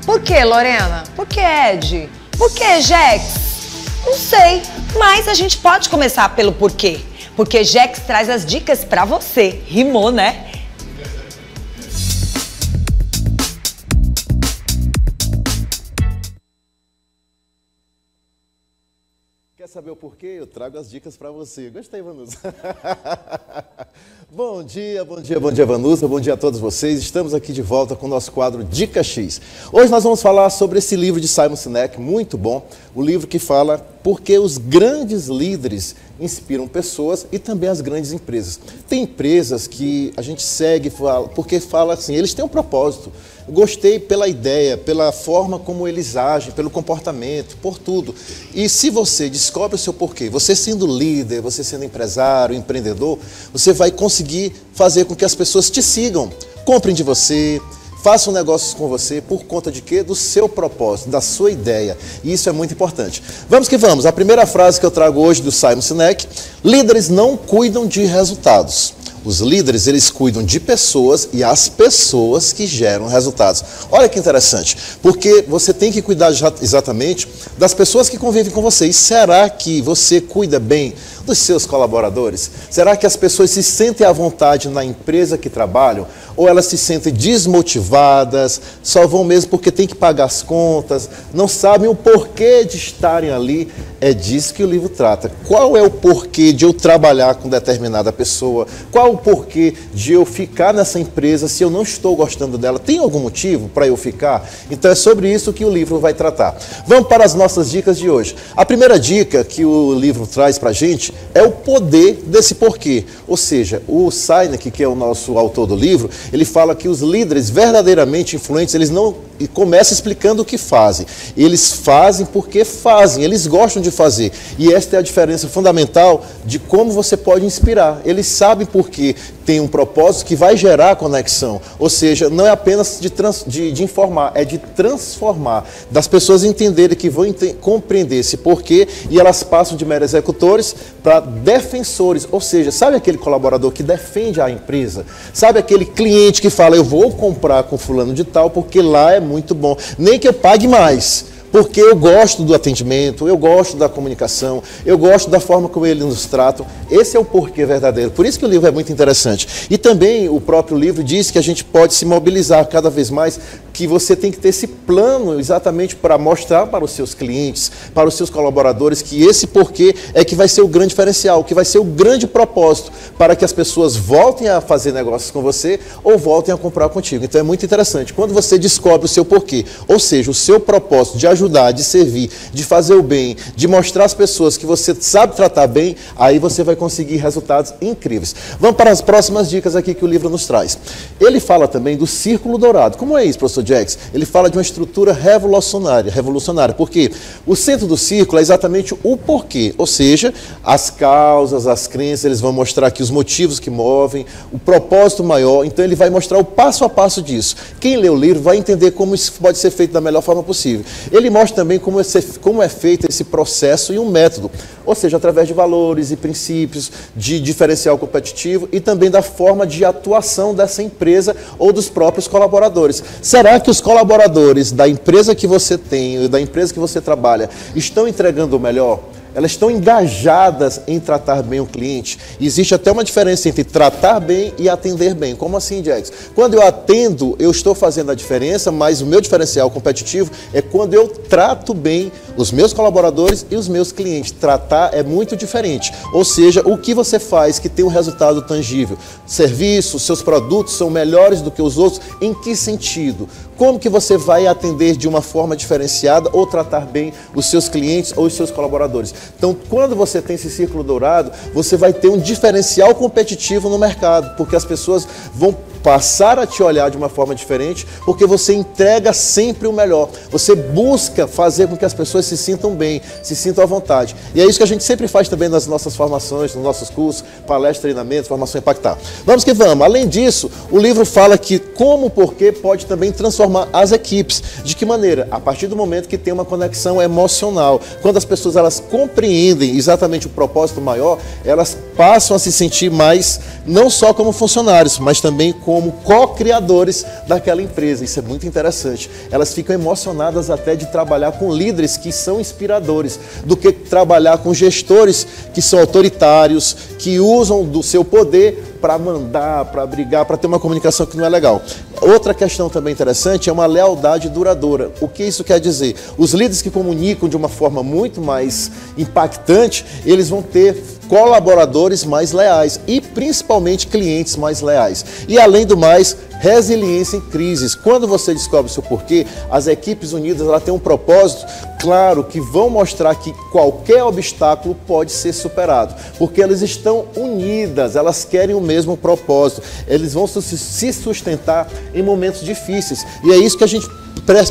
Por que, Lorena? Por que, Ed? Por que, Jex? Não sei, mas a gente pode começar pelo porquê. Porque Jex traz as dicas pra você. Rimou, né? Quer saber o porquê? Eu trago as dicas para você. Gostei, Vanusa. Bom dia, Vanusa. Bom dia a todos vocês. Estamos aqui de volta com o nosso quadro Dica X. Hoje nós vamos falar sobre esse livro de Simon Sinek, muito bom. O livro que fala por que os grandes líderes inspiram pessoas e também as grandes empresas. Tem empresas que a gente segue porque fala assim, eles têm um propósito. Gostei pela ideia, pela forma como eles agem, pelo comportamento, por tudo. E se você descobre o seu porquê, você sendo líder, você sendo empresário, empreendedor, você vai conseguir fazer com que as pessoas te sigam, comprem de você, façam negócios com você por conta de quê? Do seu propósito, da sua ideia. E isso é muito importante. Vamos que vamos. A primeira frase que eu trago hoje do Simon Sinek: líderes não cuidam de resultados. Os líderes, eles cuidam de pessoas e as pessoas que geram resultados. Olha que interessante, porque você tem que cuidar exatamente das pessoas que convivem com você. E será que você cuida bem dos seus colaboradores? Será que as pessoas se sentem à vontade na empresa que trabalham? Ou elas se sentem desmotivadas, só vão mesmo porque tem que pagar as contas, não sabem o porquê de estarem ali? É disso que o livro trata. Qual é o porquê de eu trabalhar com determinada pessoa? Qual o porquê de eu ficar nessa empresa se eu não estou gostando dela? Tem algum motivo para eu ficar? Então é sobre isso que o livro vai tratar. Vamos para as nossas dicas de hoje. A primeira dica que o livro traz para a gente é o poder desse porquê. Ou seja, o Sinek, que é o nosso autor do livro, ele fala que os líderes verdadeiramente influentes, eles não começam explicando o que fazem. Eles fazem porque fazem, eles gostam de fazer. E esta é a diferença fundamental de como você pode inspirar. Eles sabem porque tem um propósito que vai gerar conexão. Ou seja, não é apenas de informar, é de transformar. Das pessoas entenderem que vão compreender esse porquê e elas passam de meros executores para defensores. Ou seja, sabe aquele colaborador que defende a empresa? Sabe aquele cliente que fala, eu vou comprar com fulano de tal porque lá é muito bom. Nem que eu pague mais. Porque eu gosto do atendimento, eu gosto da comunicação, eu gosto da forma como eles nos tratam. Esse é o porquê verdadeiro. Por isso que o livro é muito interessante. E também o próprio livro diz que a gente pode se mobilizar cada vez mais, que você tem que ter esse plano exatamente para mostrar para os seus clientes, para os seus colaboradores, que esse porquê é que vai ser o grande diferencial, que vai ser o grande propósito para que as pessoas voltem a fazer negócios com você ou voltem a comprar contigo. Então é muito interessante. Quando você descobre o seu porquê, ou seja, o seu propósito de ajudar, de servir, de fazer o bem, de mostrar às pessoas que você sabe tratar bem, aí você vai conseguir resultados incríveis. Vamos para as próximas dicas aqui que o livro nos traz. Ele fala também do círculo dourado. Como é isso, professor Jex? Ele fala de uma estrutura revolucionária, porque o centro do círculo é exatamente o porquê, ou seja, as causas, as crenças, eles vão mostrar aqui os motivos que movem, o propósito maior, então ele vai mostrar o passo a passo disso. Quem lê o livro vai entender como isso pode ser feito da melhor forma possível. Ele mostra também como é feito esse processo e um método, ou seja, através de valores e princípios, de diferencial competitivo e também da forma de atuação dessa empresa ou dos próprios colaboradores. Será que os colaboradores da empresa que você tem, da empresa que você trabalha, estão entregando o melhor? Elas estão engajadas em tratar bem o cliente. Existe até uma diferença entre tratar bem e atender bem. Como assim, Jax? Quando eu atendo, eu estou fazendo a diferença, mas o meu diferencial competitivo é quando eu trato bem os meus colaboradores e os meus clientes. Tratar é muito diferente. Ou seja, o que você faz que tem um resultado tangível? Serviço, seus produtos são melhores do que os outros? Em que sentido? Como que você vai atender de uma forma diferenciada ou tratar bem os seus clientes ou os seus colaboradores? Então, quando você tem esse círculo dourado, você vai ter um diferencial competitivo no mercado, porque as pessoas vão passar a te olhar de uma forma diferente, porque você entrega sempre o melhor. Você busca fazer com que as pessoas se sintam bem, se sintam à vontade. E é isso que a gente sempre faz também nas nossas formações, nos nossos cursos, palestras, treinamentos, formação Impactar. Vamos que vamos. Além disso, o livro fala que como o porquê pode também transformar as equipes. De que maneira? A partir do momento que tem uma conexão emocional. Quando as pessoas elas compreendem exatamente o propósito maior, elas passam a se sentir mais, não só como funcionários, mas também como como co-criadores daquela empresa. Isso é muito interessante. Elas ficam emocionadas até de trabalhar com líderes que são inspiradores, do que trabalhar com gestores que são autoritários, que usam do seu poder para mandar, para brigar, para ter uma comunicação que não é legal. Outra questão também interessante é uma lealdade duradoura. O que isso quer dizer? Os líderes que comunicam de uma forma muito mais impactante, eles vão ter colaboradores mais leais e principalmente clientes mais leais. E além do mais, resiliência em crises. Quando você descobre o seu porquê, as equipes unidas ela têm um propósito claro que vão mostrar que qualquer obstáculo pode ser superado, porque elas estão unidas, elas querem o mesmo propósito, eles vão se sustentar em momentos difíceis. E é isso que a gente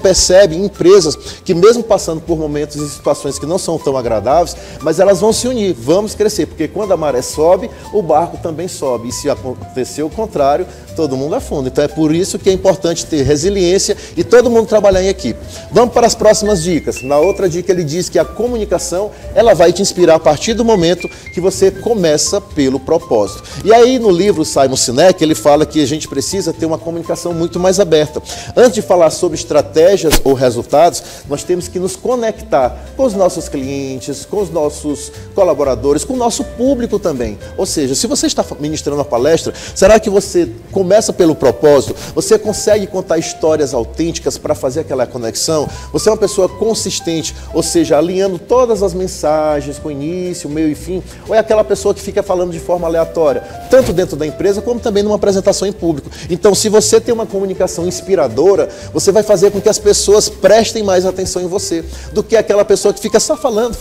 percebe em empresas que mesmo passando por momentos e situações que não são tão agradáveis, mas elas vão se unir, vamos crescer, porque quando a maré sobe, o barco também sobe, e se acontecer o contrário, todo mundo afunda. Então é por isso que é importante ter resiliência e todo mundo trabalhar em equipe. Vamos para as próximas dicas. Na outra dica ele diz que a comunicação, ela vai te inspirar a partir do momento que você começa pelo propósito. E aí no livro Simon Sinek, ele fala que a gente precisa ter uma comunicação muito mais aberta. Antes de falar sobre estratégias ou resultados, nós temos que nos conectar com os nossos clientes, com os nossos colaboradores, com o nosso público também. Ou seja, se você está ministrando uma palestra, será que você começa pelo propósito? Você consegue contar histórias autênticas para fazer aquela conexão? Você é uma pessoa consistente, ou seja, alinhando todas as mensagens com início, meio e fim? Ou é aquela pessoa que fica falando de forma aleatória, tanto dentro da empresa como também numa apresentação em público? Então, se você tem uma comunicação inspiradora, você vai fazer com que as pessoas prestem mais atenção em você, do que aquela pessoa que fica só falando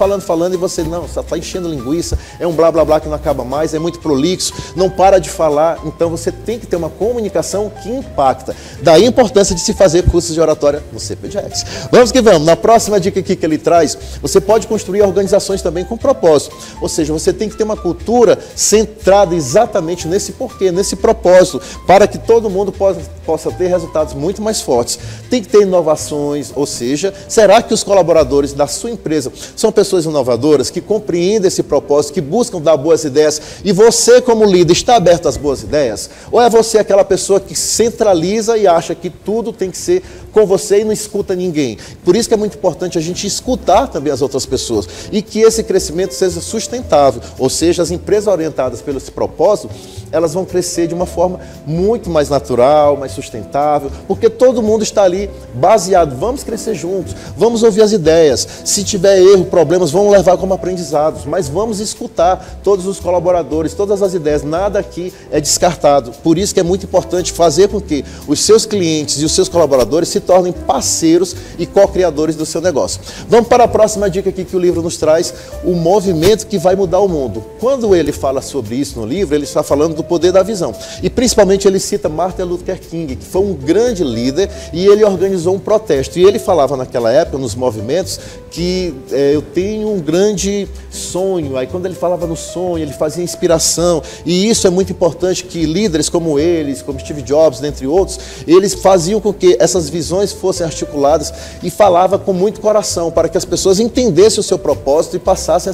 e você, não, só está enchendo linguiça, é um blá blá blá que não acaba mais, é muito prolixo, não para de falar. Então você tem que ter uma comunicação que impacta. Daí a importância de se fazer cursos de oratória no CPJX. Vamos que vamos. Na próxima dica aqui que ele traz, você pode construir organizações também com propósito. Ou seja, você tem que ter uma cultura centrada exatamente nesse porquê, nesse propósito, para que todo mundo possa ter resultados muito mais fortes. Tem que ter inovações, ou seja, será que os colaboradores da sua empresa são pessoas inovadoras, que compreendem esse propósito, que buscam dar boas ideias, e você como líder está aberto às boas ideias? Ou é você aquela pessoa que centraliza e acha que tudo tem que ser com você e não escuta ninguém? Por isso que é muito importante a gente escutar também as outras pessoas e que esse crescimento seja sustentável, ou seja, as empresas orientadas pelo esse propósito, elas vão crescer de uma forma muito mais natural, mais sustentável, porque todo mundo está ali baseado, vamos crescer juntos, vamos ouvir as ideias, se tiver erro, problemas, vamos levar como aprendizados, mas vamos escutar todos os colaboradores, todas as ideias, nada aqui é descartado. Por isso que é muito importante fazer com que os seus clientes e os seus colaboradores se tornem parceiros e co-criadores do seu negócio. Vamos para a próxima dica aqui que o livro nos traz, o movimento que vai mudar o mundo. Quando ele fala sobre isso no livro, ele está falando do poder da visão. E principalmente ele cita Martin Luther King, que foi um grande líder e ele organizou um protesto. E ele falava naquela época, nos movimentos, que eu tenho um grande sonho. Aí quando ele falava no sonho, ele fazia inspiração. E isso é muito importante, que líderes como eles, como Steve Jobs, dentre outros, eles faziam com que essas visões fossem articuladas e falava com muito coração, para que as pessoas entendessem o seu propósito e passassem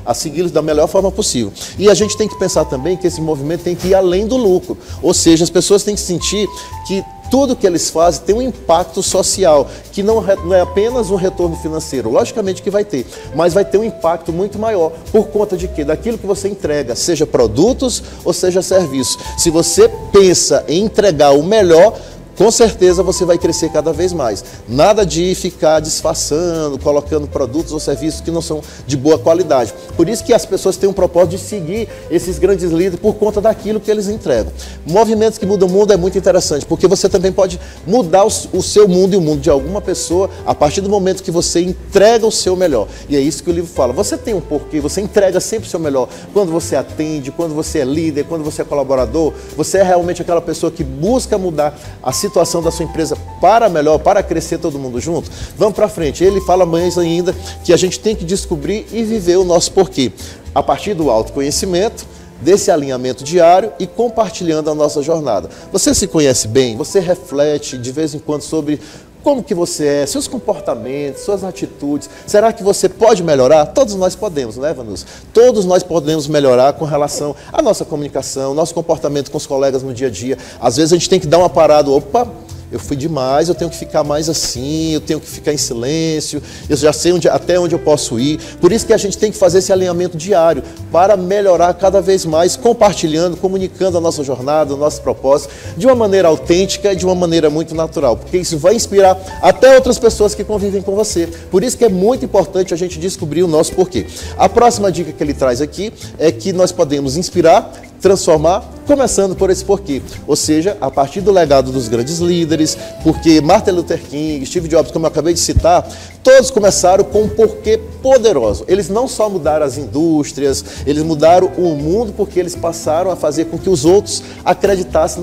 a segui-los da melhor forma possível. E a gente tem que pensar também que esse movimento tem que ir além do lucro. Ou seja, as pessoas têm que sentir que tudo que eles fazem tem um impacto social, que não é apenas um retorno financeiro, logicamente que vai ter, mas vai ter um impacto muito maior, por conta de quê? Daquilo que você entrega, seja produtos ou seja serviços. Se você pensa em entregar o melhor, com certeza você vai crescer cada vez mais. Nada de ficar disfarçando, colocando produtos ou serviços que não são de boa qualidade. Por isso que as pessoas têm um propósito de seguir esses grandes líderes por conta daquilo que eles entregam. Movimentos que mudam o mundo é muito interessante, porque você também pode mudar o seu mundo e o mundo de alguma pessoa a partir do momento que você entrega o seu melhor. E é isso que o livro fala. Você tem um porquê, você entrega sempre o seu melhor. Quando você atende, quando você é líder, quando você é colaborador, você é realmente aquela pessoa que busca mudar a situação da sua empresa para melhor, para crescer todo mundo junto. Vamos para frente. Ele fala mais ainda que a gente tem que descobrir e viver o nosso porquê, a partir do autoconhecimento, desse alinhamento diário e compartilhando a nossa jornada. Você se conhece bem? Você reflete de vez em quando sobre como que você é, seus comportamentos, suas atitudes. Será que você pode melhorar? Todos nós podemos, né, Vanusa? Todos nós podemos melhorar com relação à nossa comunicação, nosso comportamento com os colegas no dia a dia. Às vezes a gente tem que dar uma parada, opa, eu fui demais, eu tenho que ficar mais assim, eu tenho que ficar em silêncio, eu já sei até onde eu posso ir. Por isso que a gente tem que fazer esse alinhamento diário para melhorar cada vez mais, compartilhando, comunicando a nossa jornada, o nosso propósito, de uma maneira autêntica e de uma maneira muito natural, porque isso vai inspirar até outras pessoas que convivem com você. Por isso que é muito importante a gente descobrir o nosso porquê. A próxima dica que ele traz aqui é que nós podemos inspirar, transformar, começando por esse porquê. Ou seja, a partir do legado dos grandes líderes, porque Martin Luther King, Steve Jobs, como eu acabei de citar, todos começaram com um porquê poderoso. Eles não só mudaram as indústrias, eles mudaram o mundo porque eles passaram a fazer com que os outros acreditassem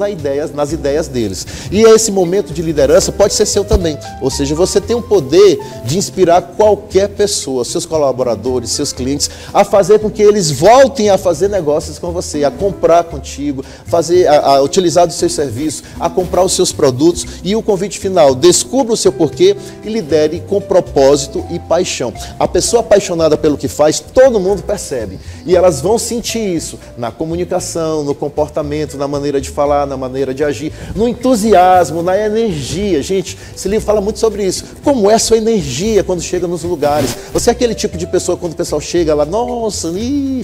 nas ideias deles. E esse momento de liderança pode ser seu também. Ou seja, você tem o poder de inspirar qualquer pessoa, seus colaboradores, seus clientes, a fazer com que eles voltem a fazer negócios com você, a comprar contigo, a utilizar dos seus serviços, a comprar os seus produtos. E o convite final, descubra o seu porquê e lidere com propósito e paixão. A pessoa apaixonada pelo que faz, todo mundo percebe. E elas vão sentir isso na comunicação, no comportamento, na maneira de falar, na maneira de agir, no entusiasmo, na energia. Gente, esse livro fala muito sobre isso. Como é a sua energia quando chega nos lugares? Você é aquele tipo de pessoa quando o pessoal chega lá, nossa,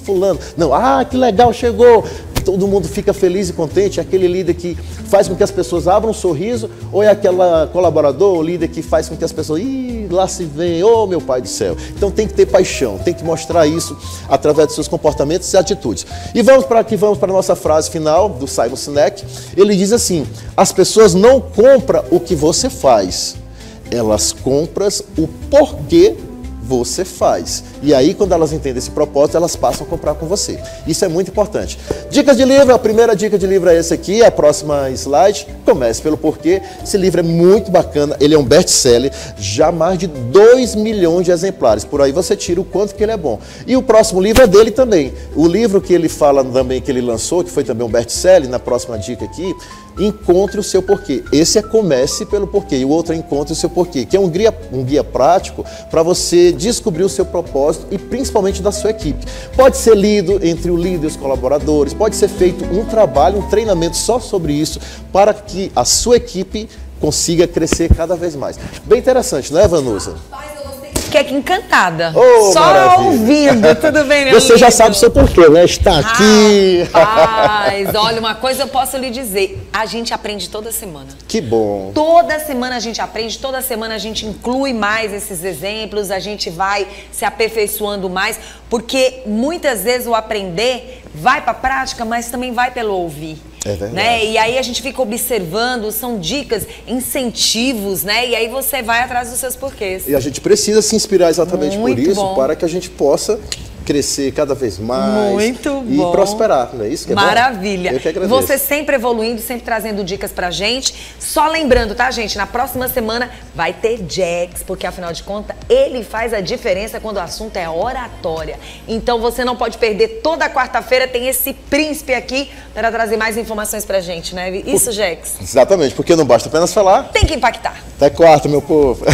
fulano. Não, que legal, chegou. Todo mundo fica feliz e contente, é aquele líder que faz com que as pessoas abram um sorriso, ou é aquela colaborador, ou líder que faz com que as pessoas, lá se vem, meu pai do céu. Então tem que ter paixão, tem que mostrar isso através dos seus comportamentos e atitudes. E vamos para a nossa frase final do Simon Sinek. Ele diz assim: as pessoas não compram o que você faz, elas compram o porquê você faz. E aí, quando elas entendem esse propósito, elas passam a comprar com você. Isso é muito importante. Dicas de livro, a primeira dica de livro é esse aqui, a próxima slide. Comece pelo porquê. Esse livro é muito bacana, ele é um best-seller, já mais de 2 milhões de exemplares. Por aí você tira o quanto que ele é bom. E o próximo livro é dele também. O livro que ele fala também, que ele lançou, que foi também um best-seller, na próxima dica aqui, Encontre o seu porquê. Esse é Comece pelo porquê. E o outro é Encontre o seu porquê, que é um guia prático para você descobrir o seu propósito e principalmente da sua equipe. Pode ser lido entre o líder e os colaboradores, pode ser feito um trabalho, um treinamento só sobre isso, para que a sua equipe consiga crescer cada vez mais. Bem interessante, não é, Vanusa? Fiquei aqui encantada. Só maravilha. Ouvindo. Tudo bem, meu Você já sabe o seu porquê, né? Está aqui. Rapaz, olha, uma coisa eu posso lhe dizer. A gente aprende toda semana. Que bom. Toda semana a gente aprende, toda semana a gente inclui mais esses exemplos, a gente vai se aperfeiçoando mais, porque muitas vezes o aprender vai para a prática, mas também vai pelo ouvir. É verdade. Né? E aí a gente fica observando, são dicas, incentivos, né? E aí você vai atrás dos seus porquês. E a gente precisa se inspirar exatamente Muito por isso, bom. Para que a gente possa crescer cada vez mais. Muito e bom. prosperar, não é isso que é Maravilha. bom? Eu que agradeço. Você sempre evoluindo, sempre trazendo dicas pra gente. Só lembrando, tá, gente? Na próxima semana vai ter Jax, porque afinal de contas, ele faz a diferença quando o assunto é oratória. Então você não pode perder. Toda quarta-feira tem esse príncipe aqui para trazer mais informações pra gente, né? Isso, Jax? Exatamente, porque não basta apenas falar. Tem que impactar. Até quarta, meu povo.